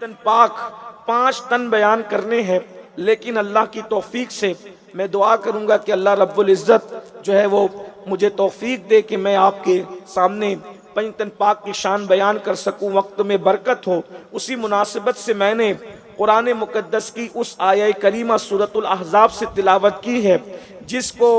تن پاک 5 تن بیان کرنے ہیں، لیکن اللہ کی توفیق سے میں دعا کروں گا کہ اللہ رب العزت جو ہے وہ مجھے توفیق دے کہ میں آپ کے سامنے 5 تن پاک کی شان بیان کر سکوں، وقت میں برکت ہو۔ اسی مناسبت سے میں نے قرآن مقدس کی اس آیہ کریمہ سورۃ الاحزاب سے تلاوت کی ہے، جس کو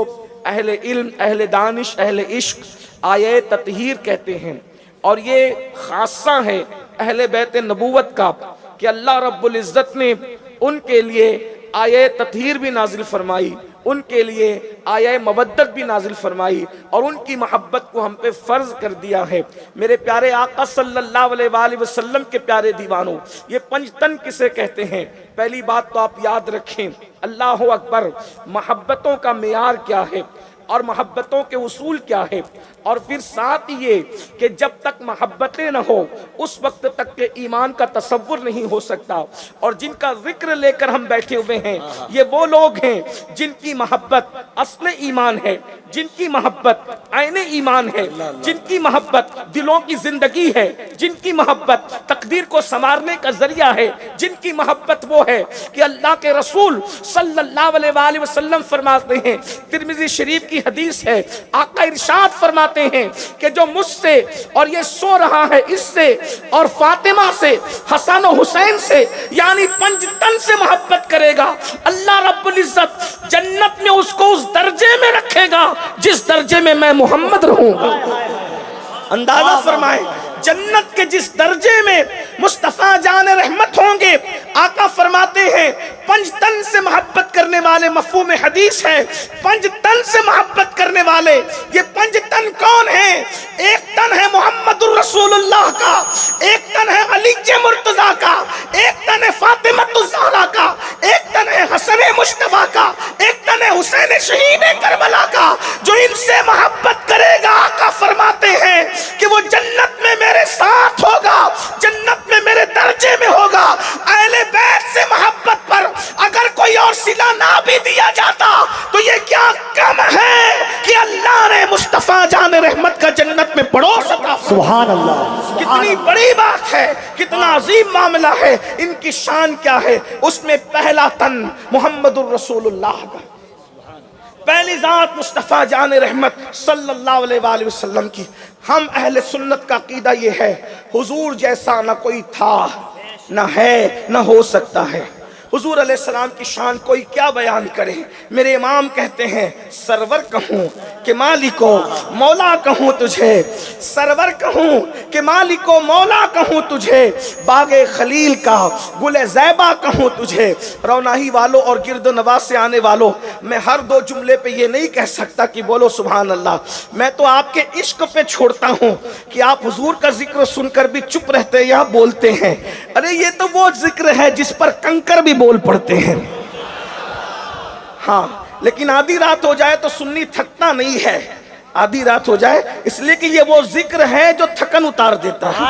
اہل علم، اہل دانش، اہل عشق آیہ تطہیر کہتے ہیں، اور یہ خاصہ ہے اہل بیت نبوت کا کہ اللہ رب العزت نے ان کے لیے آیہ تطہیر بھی نازل فرمائی، ان کے لیے آیہ مودت بھی نازل فرمائی، اور ان کی محبت کو ہم پہ فرض کر دیا ہے۔ میرے پیارے آقا صلی اللہ علیہ وآلہ وسلم کے پیارے دیوانوں، یہ 5 تن کسے کہتے ہیں؟ پہلی بات تو آپ یاد رکھیں، اللہ اکبر، محبتوں کا معیار کیا ہے اور محبتوں کے اصول کیا ہے، اور پھر ساتھ یہ کہ جب تک محبتیں نہ ہو اس وقت تک کہ ایمان کا تصور نہیں ہو سکتا۔ اور جن کا ذکر لے کر ہم بیٹھے ہوئے ہیں یہ وہ لوگ ہیں جن کی محبت اصل ایمان ہے، جن کی محبت عین ایمان ہے، جن کی محبت دلوں کی زندگی ہے، جن کی محبت تقدیر کو سنوارنے کا ذریعہ ہے، جن کی محبت وہ ہے کہ اللہ کے رسول صلی اللہ علیہ وآلہ وسلم فرماتے ہیں، ترمذی شریف کی حدیث ہے، آقا ارشاد فرماتے ہیں کہ جو مجھ سے اور یہ سو رہا ہے اس سے اور فاطمہ سے، حسن و حسین سے، یعنی 5 تن سے محبت کرے گا، اللہ رب العزت جنت میں اس کو اس درجے میں رکھے گا جس درجے میں میں محمد رہوں گا۔ اندازہ فرمائیں جنت کے جس درجے میں مصطفیٰ جان رحمت ہوں گے، آقا فرماتے ہیں 5 تن سے محبت کرنے والے، مفہوم حدیث ہے 5 تن سے محبت کرنے والے۔ یہ 5 تن کون ہیں؟ ایک تن ہے محمد الرسول اللہ کا، ایک تن ہے علی مرتضیٰ کا، ایک تن ہے فاطمہ الزہرا کا، ایک تن ہے حسن مجتبیٰ کا، ایک تن ہے حسین شہید کربلا کا۔ جو ان سے محبت کرے گا، آقا فرماتے ہیں کہ وہ جنت میں میرے ساتھ ہوگا، جنت میں میرے درجے میں ہوگا۔ اہل بیت سے محبت پر اگر کوئی اور صلہ نہ بھی دیا جاتا تو یہ کیا کم ہے کہ اللہ نے مصطفیٰ جان رحمت کا جنت میں پڑوس عطا فرمایا۔ سبحان اللہ، کتنی بڑی بات ہے، کتنا عظیم معاملہ ہے۔ ان کی شان کیا ہے؟ اس میں پہلا تن محمد الرسول اللہ کا، پہلی ذات مصطفیٰ جان رحمت صلی اللہ علیہ وآلہ وسلم کی۔ ہم اہل سنت کا عقیدہ یہ ہے، حضور جیسا نہ کوئی تھا، نہ ہے، نہ ہو سکتا ہے۔ حضور علیہ السلام کی شان کوئی کیا بیان کرے؟ میرے امام کہتے ہیں سرور کہوں کہ مالکو مولا کہوں تجھے، سرور کہوں کہ مالکو مولا کہوں تجھے، باغ خلیل کا گل زیبا کہوں تجھے۔ روناہی والوں اور گرد و نواح سے آنے والوں، میں ہر 2 جملے پہ یہ نہیں کہہ سکتا کہ بولو سبحان اللہ، میں تو آپ کے عشق پہ چھوڑتا ہوں کہ آپ حضور کا ذکر سن کر بھی چپ رہتے یا بولتے ہیں۔ ارے یہ تو وہ ذکر ہے جس پر کنکر بھی بول پڑتے ہیں۔ ہاں، لیکن آدھی رات ہو جائے تو سنی تھکتا نہیں ہے، آدھی رات ہو جائے اس لیے کہ یہ وہ ذکر ہے جو تھکن اتار دیتا ہے۔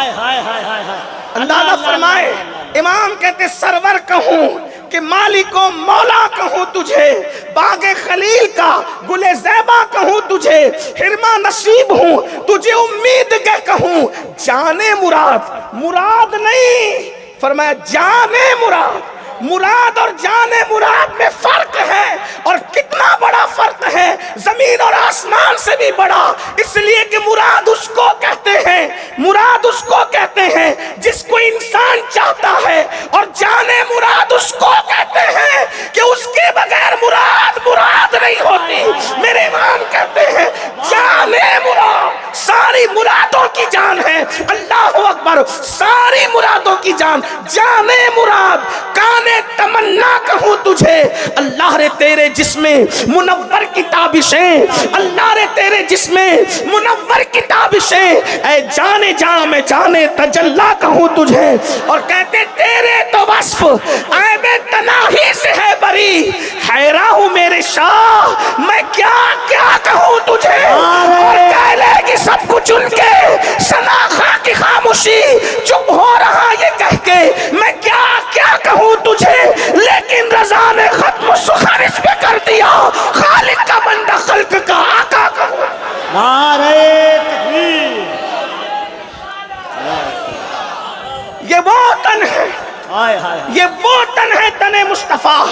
اندازہ فرمائے، امام کہتے سرور کہوں کہ مالک و مولا کہوں تجھے، باغ خلیل کا گل زیبا کہوں تجھے، حرمہ نصیب ہوں تجھے امید کے کہوں، جانے مراد، مراد نہیں، فرمایا جانے مراد۔ مراد اور جانے مراد میں فرق ہے، اور کتنا بڑا فرق ہے، زمین اور آسمان سے بھی بڑا۔ اس لیے کہ مراد اس کو کہتے ہیں، مراد اس کو کہتے ہیں جس کو انسان چاہتا ہے، اور جانے مراد اس کو کہتے ہیں کہ اس کے بغیر مراد مراد نہیں ہوتی۔ میرے امام کہتے ہیں جانے مراد ساری مرادوں کی جان ہے، اللہ اکبر، ساری مرادوں کی جان، جانے مراد۔ کانے تمنا کہوں تجھے، اللہ رے تیرے جسم منور کی تابشیں، اللہ رے تیرے جسم منور کی تابشیں، اے جانے جاں میں جانے تجلا کہوں تجھے۔ اور کہتے تیرے تو وصف عیب تناہی سے ہے بری، حیران ہوں میرے شاہ میں کیا کیا کہوں تجھے۔ اور کہہ لے گی سب کچھ ان کے شناخا کی خاموشی، چپ ہو رہا یہ کہہ کے میں کیا کیا کہوں تجھے، لیکن رضا نے ختم سخن اس پہ کر دیا، خالق کا بندہ خلق کا آقا کہوں۔ نعرہ تکبیر۔ یہ وہ تن ہے یہ وہ تن ہے تن مصطفیٰ.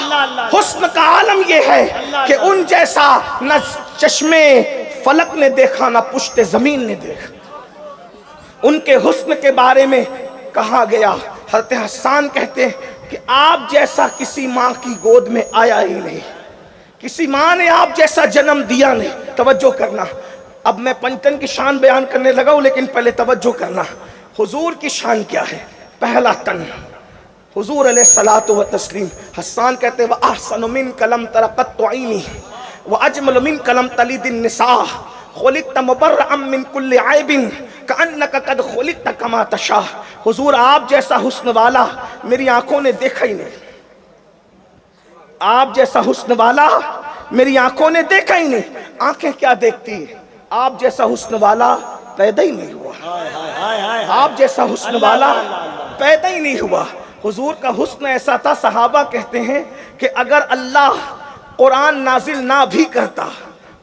حسن کا عالم یہ ہے کہ ان جیسا نہ چشمے فلک نے دیکھا نہ پشت زمین نے دیکھا. ان کے حسن کے بارے میں کہا گیا، حضرت حسان کہتے ہیں کہ آپ جیسا کسی ماں کی گود میں آیا ہی نہیں، کسی ماں نے آپ جیسا جنم دیا نہیں. توجہ کرنا، اب میں پنجتن کی شان بیان کرنے لگا ہوں، لیکن پہلے توجہ کرنا حضور کی شان کیا ہے. پہلا تن حضور علیہ الصلوۃ والتسلیم. حسان کہتے ہیں وَأَحْسَنُ مِنْكَ لَمْ تَرَ قَطُّ عَيْنِي وَأَجْمَلُ مِنْكَ لَمْ تَلِدِ النِّسَاءُ خُلِقْتَ مُبَرَّأً مِنْ كُلِّ عَيْبٍ كَأَنَّكَ قَدْ خُلِقْتَ كَمَا تَشَاءُ. حضور آپ جیسا حسن والا میری آنکھوں نے دیکھا ہی نہیں. آپ جیسا حسن والا میری آنکھوں نے دیکھا ہی نہیں. آنکھیں کیا دیکھتی ہیں؟ آپ جیسا حسن والا پیدا ہی نہیں ہوا. آپ جیسا حسن والا پیدا ہی نہیں ہوا. حضور کا حسن ایسا تھا، صحابہ کہتے ہیں کہ اگر اللہ قرآن نازل نہ بھی کرتا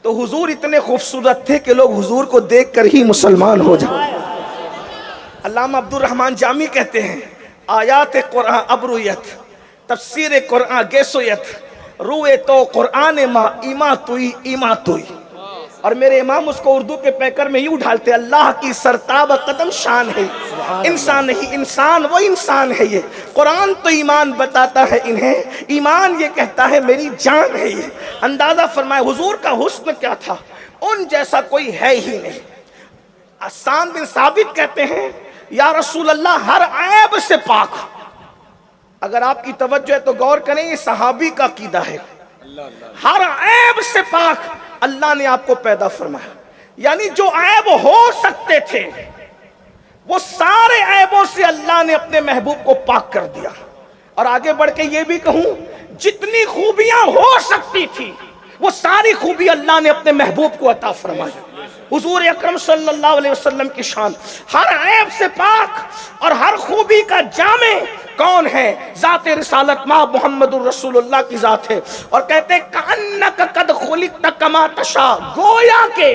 تو حضور اتنے خوبصورت تھے کہ لوگ حضور کو دیکھ کر ہی مسلمان ہو جائیں. علامہ عبد الرحمن جامی کہتے ہیں آیات قرآن ابرویت، تفسیر قرآن گیسویت، روئے تو قرآن ما ایما توئی ایما توئی. اور میرے امام اس کو اردو کے پیکر میں یوں ڈھالتے اللہ کی سرتاب قدم شان ہے، انسان نہیں انسان وہ انسان ہے. یہ قرآن تو ایمان بتاتا ہے انہیں، ایمان یہ کہتا ہے میری جان ہے. یہ اندازہ فرمائے حضور کا حسن کیا تھا، ان جیسا کوئی ہے ہی نہیں. حسان بن ثابت کہتے ہیں یا رسول اللہ ہر عیب سے پاک. اگر آپ کی توجہ ہے تو غور کریں، یہ صحابی کا عقیدہ ہے. ہر عیب سے پاک اللہ نے آپ کو پیدا فرمایا. یعنی جو عیب ہو سکتے تھے وہ سارے عیبوں سے اللہ نے اپنے محبوب کو پاک کر دیا. اور آگے بڑھ کے یہ بھی کہوں جتنی خوبیاں ہو سکتی تھی وہ ساری خوبی اللہ نے اپنے محبوب کو عطا فرمائی. حضور اکرم صلی اللہ علیہ وسلم کی شان ہر عیب سے پاک اور ہر خوبی کا جامع کون ہے؟ ذات رسالت ماں محمد الرسول اللہ کی ذات ہے. اور کہتے کأنک قد خلقت کما تشاء، گویا کہ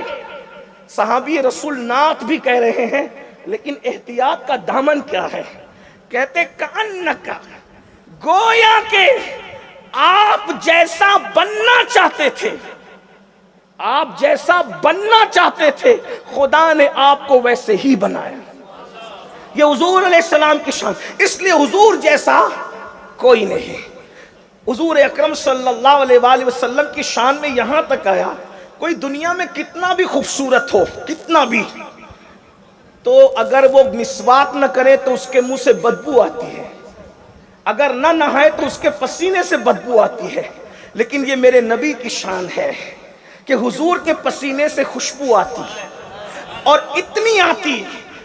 صحابی رسول نعت بھی کہہ رہے ہیں لیکن احتیاط کا دامن کیا ہے. کہتے کأنک، گویا کہ آپ جیسا بننا چاہتے تھے، آپ جیسا بننا چاہتے تھے خدا نے آپ کو ویسے ہی بنایا. یہ حضور علیہ السلام کی شان. اس لیے حضور جیسا کوئی نہیں. حضور اکرم صلی اللہ علیہ وآلہ وسلم کی شان میں یہاں تک آیا کوئی دنیا میں کتنا بھی خوبصورت ہو، کتنا بھی، تو اگر وہ مسواک نہ کرے تو اس کے منہ سے بدبو آتی ہے، اگر نہ نہائے تو اس کے پسینے سے بدبو آتی ہے. لیکن یہ میرے نبی کی شان ہے کہ حضور کے پسینے سے خوشبو آتی ہے، اور اتنی آتی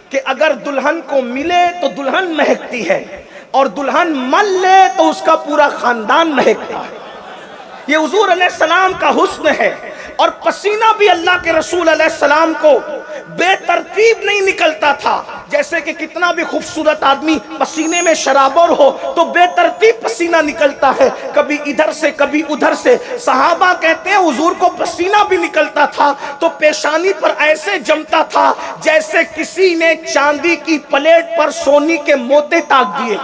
کہ اگر دلہن کو ملے تو دلہن مہکتی ہے، اور دلہن مل لے تو اس کا پورا خاندان مہکتا ہے. یہ حضور علیہ السلام کا حسن ہے. اور پسینہ بھی اللہ کے رسول علیہ السلام کو بے ترتیب نہیں نکلتا تھا. جیسے کہ کتنا بھی خوبصورت آدمی پسینے میں شرابور ہو تو بے ترتیب پسینہ نکلتا ہے، کبھی ادھر سے کبھی ادھر سے. صحابہ کہتے ہیں حضور کو پسینہ بھی نکلتا تھا تو پیشانی پر ایسے جمتا تھا جیسے کسی نے چاندی کی پلیٹ پر سونی کے موتے تاک دیے.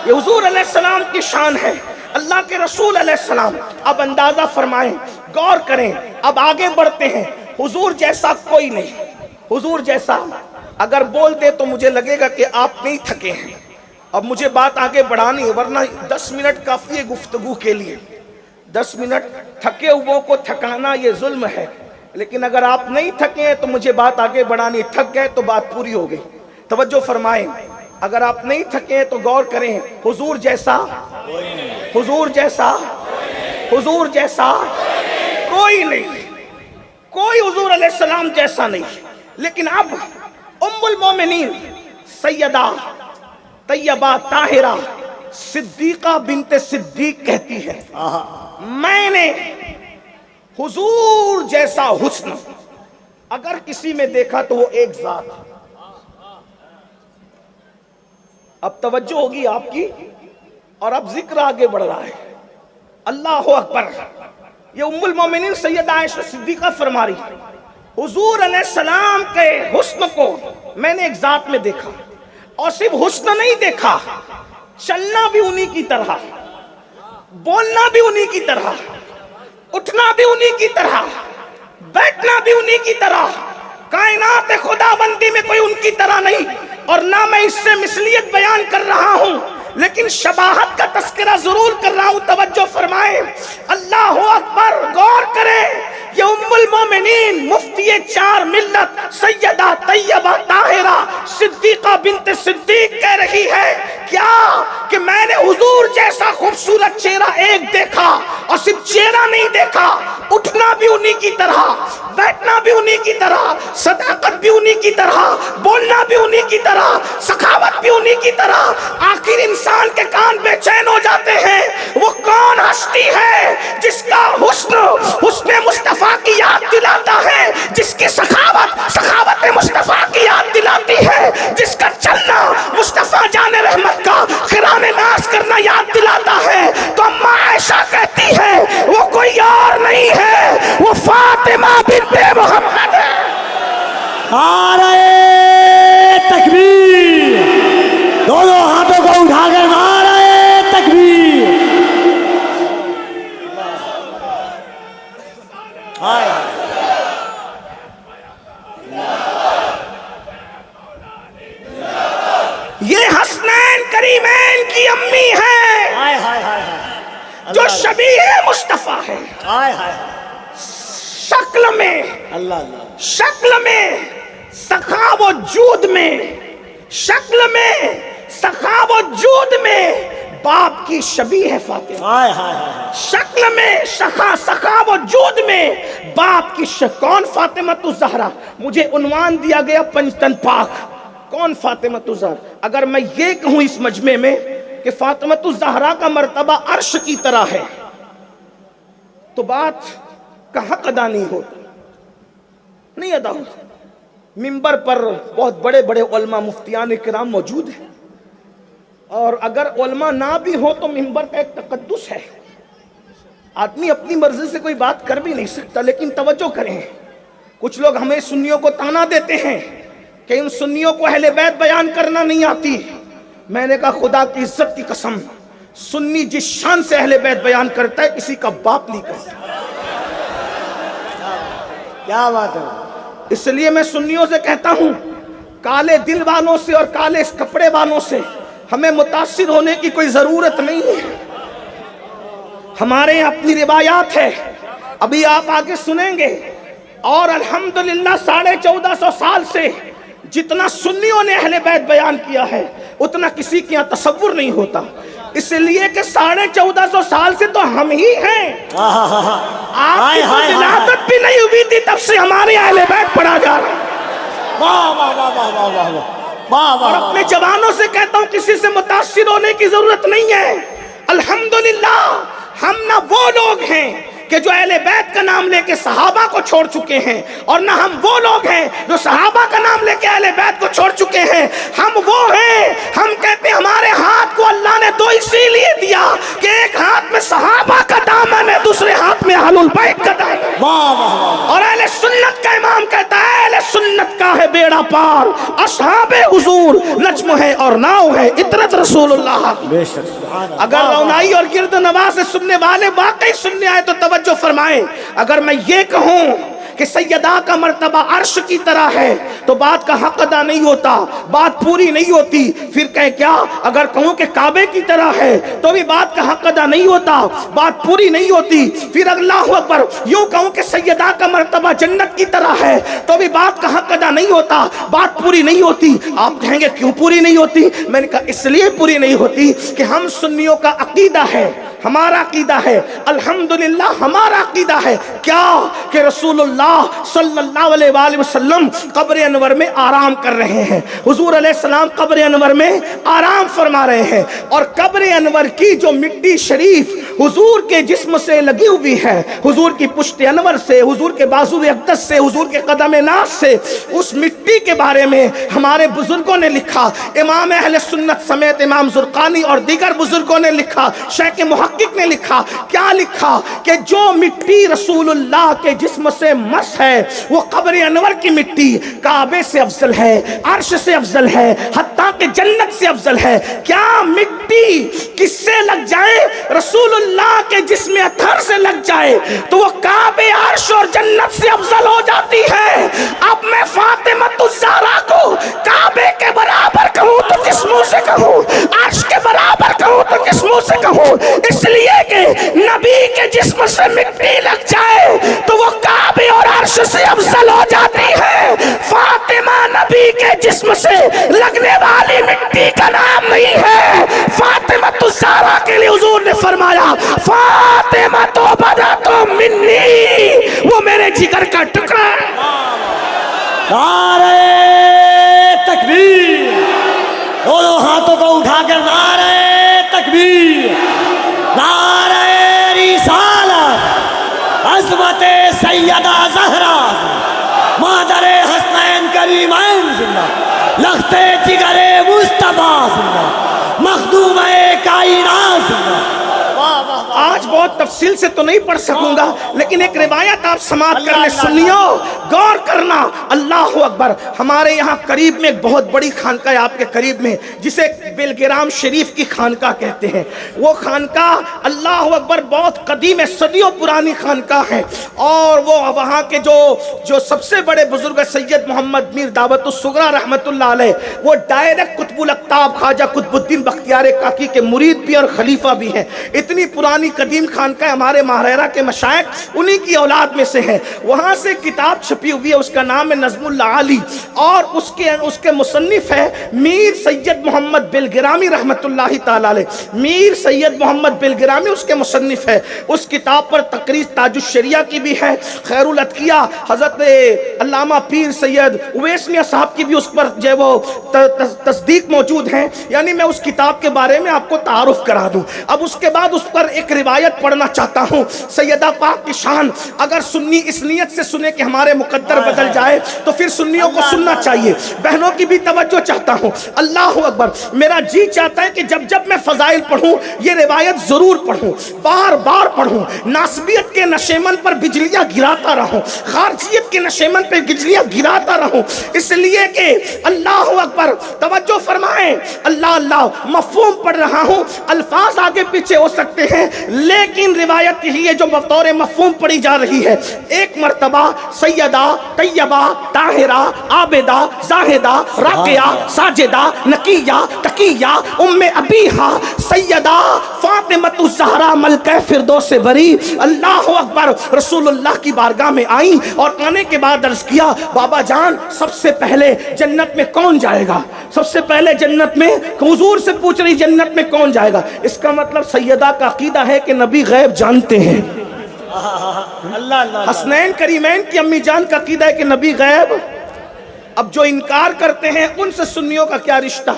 یہ حضور علیہ السلام کی شان ہے، اللہ کے رسول علیہ السلام. اب اندازہ فرمائیں، غور کریں. اب آگے بڑھتے ہیں. حضور جیسا کوئی نہیں. حضور جیسا اگر بول دے تو مجھے لگے گا کہ آپ نہیں تھکے ہیں. اب مجھے بات آگے بڑھانی ہے ورنہ 10 منٹ کافی ہے گفتگو کے لیے. 10 منٹ تھکے ہوئے کو تھکانا یہ ظلم ہے. لیکن اگر آپ نہیں تھکے ہیں تو مجھے بات آگے بڑھانی. تھک گئے تو بات پوری ہو گئی. توجہ فرمائیں. اگر آپ نہیں تھکے ہیں تو غور کریں. حضور جیسا، حضور جیسا، حضور جیسا کوئی نہیں. کوئی حضور علیہ السلام جیسا نہیں. لیکن اب ام المومنین سیدہ طیبہ طاہرہ صدیقہ بنت صدیق کہتی ہے میں نے حضور جیسا حسن اگر کسی میں دیکھا تو وہ ایک ذات. اب توجہ ہوگی آپ کی، اور اب ذکر آگے بڑھ رہا ہے. اللہ اکبر. یہ ام المومنین سیدہ عائشہ صدیقہ فرما رہی حضور علیہ السلام کے حسن کو میں نے ایک ذات میں دیکھا. اور صرف حسن نہیں دیکھا، چلنا بھی انہی کی طرح، بولنا بھی انہی کی طرح، اٹھنا بھی انہی کی طرح، بیٹھنا بھی انہی کی طرح. کائنات خدا بندی میں کوئی ان کی طرح نہیں. اور نہ میں اس سے مثلیت بیان کر رہا ہوں، لیکن شباہت کا تذکرہ ضرور کر رہا ہوں. توجہ فرمائیں. اللہ اکبر. غور کریں. یہ ام المومنین مفتی 4 ملت سیدہ طیبہ طاہرہ صدیقہ بنت صدیق کہہ رہی ہے کیا کہ میں نے حضور جیسا خوبصورت چہرہ ایک دیکھا، اور صرف چہرہ نہیں دیکھا، اٹھنا بھی انہی کی طرح، بیٹھنا بھی انہی کی طرح، صداقت بھی انہی کی طرح، بولنا بھی انہی کی طرح، سخاوت بھی انہی کی طرح. آخر انسان کے کان بے چین ہو جاتے ہیں. وہ کون ہستی ہے جس کا حسن مصطفیٰ کی یاد دلاتا ہے، جس کی سخاوت مصطفیٰ کی یاد دلاتی ہے، جس کا چلنا مصطفیٰ جان رحمت کا خرام ناز کرنا یاد دلاتا ہے. تو اماں عائشہ کہتی ہے وہ کوئی اور نہیں ہے، وہ فاطمہ بنت محمد ہے. نعرہ تکبیر. دونوں ہاتھوں کو اٹھا کر نعرہ تکبیر. یہ حسنین کریمین کی امی ہے جو شبیہ مصطفیٰ ہے. شکل میں، شکل میں، سخا و جود میں، شکل میں، سخا و جود میں باپ کی شبیہ ہے فاطمہ. شکل میں، سخا و جود میں باپ کی کون؟ فاطمۃ الزہرا. مجھے عنوان دیا گیا پنجتن پاک. کون فاطمۃ الزہرا؟ اگر میں یہ کہوں اس مجمع میں کہ فاطمۃ الزہرا کا مرتبہ عرش کی طرح ہے تو بات کا حق ادا نہیں ہوتا، نہیں ادا ہوتا. منبر پر بہت بڑے بڑے علماء مفتیان کرام موجود ہیں، اور اگر علماء نہ بھی ہو تو منبر کا ایک تقدس ہے. آدمی اپنی مرضی سے کوئی بات کر بھی نہیں سکتا. لیکن توجہ کریں، کچھ لوگ ہمیں سنیوں کو تانا دیتے ہیں کہ ان سنیوں کو اہل بیت بیان کرنا نہیں آتی. میں نے کہا خدا کی عزت کی قسم، سنی جس شان سے اہل بیت بیان کرتا ہے کسی کا باپ نہیں کرتا. کیا بات ہے. اس لیے میں سنیوں سے کہتا ہوں، کالے دل والوں سے اور کالے کپڑے والوں سے ہمیں متاثر ہونے کی کوئی ضرورت نہیں ہے. ہمارے یہاں اپنی روایات ہے، ابھی آپ آگے سنیں گے. اور الحمدللہ 1450 سال سے جتنا سنیوں نے اہل بیت بیان کیا ہے اتنا کسی کے یہاں تصور نہیں ہوتا. اس لیے کہ 1450 سال سے تو ہم ہی ہیں. آپ کی ولادت بھی نہیں ہوئی تھی تب سے ہمارے اہل بیت پڑھا جا رہا ہے. اور اپنے جوانوں سے کہتا ہوں کسی سے متاثر ہونے کی ضرورت نہیں ہے. الحمدللہ ہم نہ وہ لوگ ہیں کہ جو اہل بیت کا نام لے کے صحابہ کو چھوڑ چکے ہیں، اور نہ ہم وہ لوگ ہیں جو صحابہ کا نام لے کے اہل بیت کو چھوڑ چکے ہیں. ہم وہ ہیں، ہم کہتے ہیں ہمارے ہاتھ کو اللہ نے دو اسی لیے دیا کہ ایک ہاتھ میں صحابہ کا دامن ہے، دوسرے ہاتھ میں اہل البیت کا دامن ہے. اور اہل سنت کا امام کہتا ہے اہل سنت کا ہے بیڑا پار، اصحاب حضور نجم ہے اور ناؤ ہے اطرت رسول اللہ. اگر رونائی اور گرد نواز سے سننے والے واقعی سننے آئے تو توجہ فرمائیں. اگر میں یہ کہوں کہ سیدہ کا مرتبہ عرش کی طرح ہے تو بات کا حق ادا نہیں ہوتا، بات پوری نہیں ہوتی. پھر کہے کیا؟ اگر کہوں کہ کعبے کی طرح ہے تو بھی بات کا حق ادا نہیں ہوتا، بات پوری نہیں ہوتی. پھر اللہ اکبر یوں کہوں کہ سیدہ کا مرتبہ جنت کی طرح ہے تو بھی بات کا حق ادا نہیں ہوتا، بات پوری نہیں ہوتی. آپ کہیں گے کیوں پوری نہیں ہوتی؟ میں نے کہا اس لیے پوری نہیں ہوتی کہ ہم سنیوں کا عقیدہ ہے، ہمارا عقیدہ ہے، الحمدللہ ہمارا عقیدہ ہے کیا کہ رسول اللہ صلی اللہ علیہ وآلہ وسلم قبر انور میں آرام کر رہے ہیں. حضور علیہ السلام قبر انور میں آرام فرما رہے ہیں، اور قبر انور کی جو مٹی شریف حضور کے جسم سے لگی ہوئی ہے، حضور کی پشت انور سے، حضور کے بازو اقدس سے، حضور کے قدم ناز سے، اس مٹی کے بارے میں ہمارے بزرگوں نے لکھا. امام اہل سنت سمیت امام زرقانی اور دیگر بزرگوں نے لکھا، شیخ محقق محقق نے لکھا، کیا لکھا کہ جو مٹی رسول اللہ کے جسم سے مس ہے وہ قبر انور کی مٹی کعبے سے افضل ہے، عرش سے افضل ہے، حتیٰ کہ جنت سے افضل ہے۔ کیا مٹی کس سے لگ جائے؟ رسول اللہ کے جسم اطہر سے لگ جائے تو وہ کعبے، عرش اور جنت سے افضل ہو جاتی ہے۔ اب میں فاطمہ الزہرا کو کعبے کے برابر کہوں تو کس منہ سے کہوں؟ عرش کے برابر کہوں تو کس منہ سے کہوں؟ اس لیے کہ نبی کے جسم سے مٹی لگ جائے تو وہ کعبے اور عرش سے افضل ہو جاتی ہے۔ فاطمہ نبی کے جسم سے لگنے والی مٹی کا نام نہیں ہے۔ فاطمہ الزہرا کے لیے حضور نے فرمایا فاطمہ تو بدت منی، وہ میرے جگر کا ٹکڑا ہے۔ نعرہ تکبیر، دونوں ہاتھوں کو اٹھا کر نعرہ تکبیر، نعرہ رسالت، عظمت سیدہ زہرا مادر حسنین کریمین زندہ، لخت جگر مصطفیٰ زندہ، مخدوم کائنات زندہ۔ آج بہت تفصیل سے تو نہیں پڑھ سکوں گا، لیکن ایک روایت آپ سماعت کر لیں، سنیو، غور کرنا۔ اللہ اکبر۔ ہمارے یہاں قریب میں ایک بہت بڑی خانقاہ ہے، آپ کے قریب میں، جسے بیلگرام شریف کی خانقاہ کہتے ہیں۔ وہ خانقاہ اللہ اکبر بہت قدیم ہے، صدیوں پرانی خانقاہ ہے، اور وہ وہاں کے جو سب سے بڑے بزرگ سید محمد میر دعوت الصغریٰ رحمت اللہ علیہ، وہ ڈائریکٹ قطب الاقطاب خواجہ قطب الدین بختیار کاکی کے مرید بھی اور خلیفہ بھی ہیں۔ اتنی پرانی قدیم خانقاہ ہمارے ماہرہ کے مشائخ انہی کی اولاد میں سے ہیں۔ وہاں سے کتاب چھپی ہوئی ہے، اس کا نام ہے نظم العالی، اور اس کے مصنف ہے میر سید محمد بیلگرامی رحمت اللہ تعالی علیہ۔ میر سید محمد بیلگرامی اس کے مصنف ہے۔ اس کتاب پر تقریر تاج الشریعہ کی بھی ہے، خیر الاتقیہ حضرت علامہ پیر سید اویس میاں صاحب کی بھی اس پر جو ہے وہ تصدیق موجود ہیں۔ یعنی میں اس کتاب کے بارے میں آپ کو تعارف کرا دوں۔ اب اس کے بعد اس پر ایک روایت پڑھنا چاہتا ہوں، سیدہ پاک کی شان۔ اگر سنی اس نیت سے سنے کہ ہمارے مقدر بدل جائے تو پھر سنیوں کو سننا چاہیے۔ بہنوں کی بھی توجہ چاہتا ہوں۔ اللہ اکبر۔ میرا جی چاہتا ہے کہ جب میں فضائل پڑھوں یہ روایت ضرور پڑھوں، بار بار پڑھوں، ناسبیت کے نشیمن پر بجلیاں گراتا رہوں، خارجیت کے نشیمن پر بجلیاں گراتا رہوں، اس لیے کہ اللہ اکبر۔ توجہ فرمائیں، اللہ اللہ مفہوم پڑھ رہا ہوں، الفاظ آگے پیچھے ہو سکتے ہیں، لیکن روایت یہی ہے جو بطور مفہوم پڑھی جا رہی ہے۔ ایک مرتبہ سیدہ طیبہ طاہرہ عابدہ زاہدہ راقیہ ساجدہ نقیہ تقیہ ام ابیہا سیدہ فاطمہ الزہرا ملکہ فردوس بری اللہ اکبر رسول اللہ کی بارگاہ میں آئیں، اور آنے کے بعد عرض کیا بابا جان سب سے پہلے جنت میں کون جائے گا؟ سب سے پہلے جنت میں، حضور سے پوچھ رہی جنت میں کون جائے گا؟ اس کا مطلب سیدہ کا عقیدہ ہے کہ نبی غیب جانتے ہیں۔ حسنین کریمین کی امی جان کا عقیدہ ہے کہ نبی غیب۔ اب جو انکار کرتے ہیں ان سے سنیوں کا کیا رشتہ؟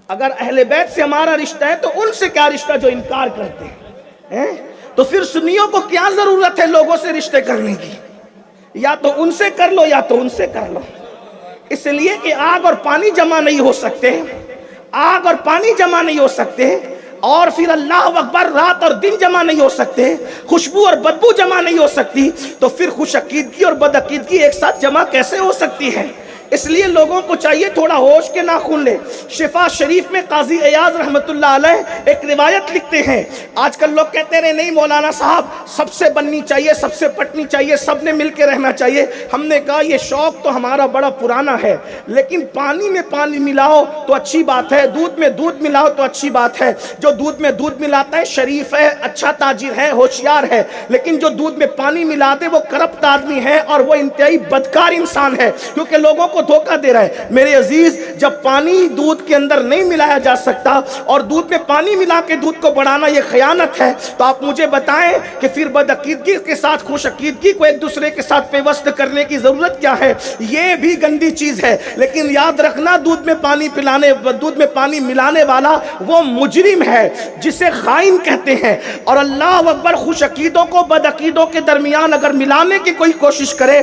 اگر اہل بیت سے ہمارا رشتہ ہے تو ان سے کیا رشتہ جو انکار کرتے ہیں؟ تو پھر سنیوں کو کیا ضرورت ہے لوگوں سے رشتے کرنے کی؟ یا تو ان سے کر لو یا تو ان سے کر لو، اس لیے کہ آگ اور پانی جمع نہیں ہو سکتے، آگ اور پانی جمع نہیں ہو سکتے، اور پھر اللہ اکبر رات اور دن جمع نہیں ہو سکتے، خوشبو اور بدبو جمع نہیں ہو سکتی، تو پھر خوش عقیدگی اور بد عقیدگی ایک ساتھ جمع کیسے ہو سکتی ہے؟ اس لیے لوگوں کو چاہیے تھوڑا ہوش کے ناخن لے۔ شفا شریف میں قاضی ایاز رحمت اللہ علیہ ایک روایت لکھتے ہیں۔ آج کل لوگ کہتے رہے نہیں مولانا صاحب سب سے بننی چاہیے، سب سے پٹنی چاہیے، سب نے مل کے رہنا چاہیے۔ ہم نے کہا یہ شوق تو ہمارا بڑا پرانا ہے، لیکن پانی میں پانی ملاؤ تو اچھی بات ہے، دودھ میں دودھ ملاؤ تو اچھی بات ہے۔ جو دودھ میں دودھ ملاتا ہے شریف ہے، اچھا تاجر ہے، ہوشیار ہے، لیکن جو دودھ میں پانی ملا دے وہ کرپٹ آدمی ہے اور وہ انتہائی بدکار انسان ہے، کیونکہ لوگوں کو دھوکہ دے رہا ہے۔ میرے عزیز جب پانی دودھ کے اندر نہیں ملایا جا سکتا اور دودھ میں پانی ملا کے دودھ کو بڑھانا یہ خیانت ہے، تو آپ مجھے بتائیں کہ پھر بد عقیدگی کے ساتھ خوش عقیدگی کو ایک دوسرے کے ساتھ پیوست کرنے کی ضرورت کیا ہے؟ یہ بھی گندی چیز ہے۔ لیکن یاد رکھنا دودھ میں پانی ملانے والا وہ مجرم ہے جسے خائن کہتے ہیں، اور اللہ اکبر خوش عقیدوں کو بد عقیدوں کے درمیان اگر ملانے کی کوئی کوشش کرے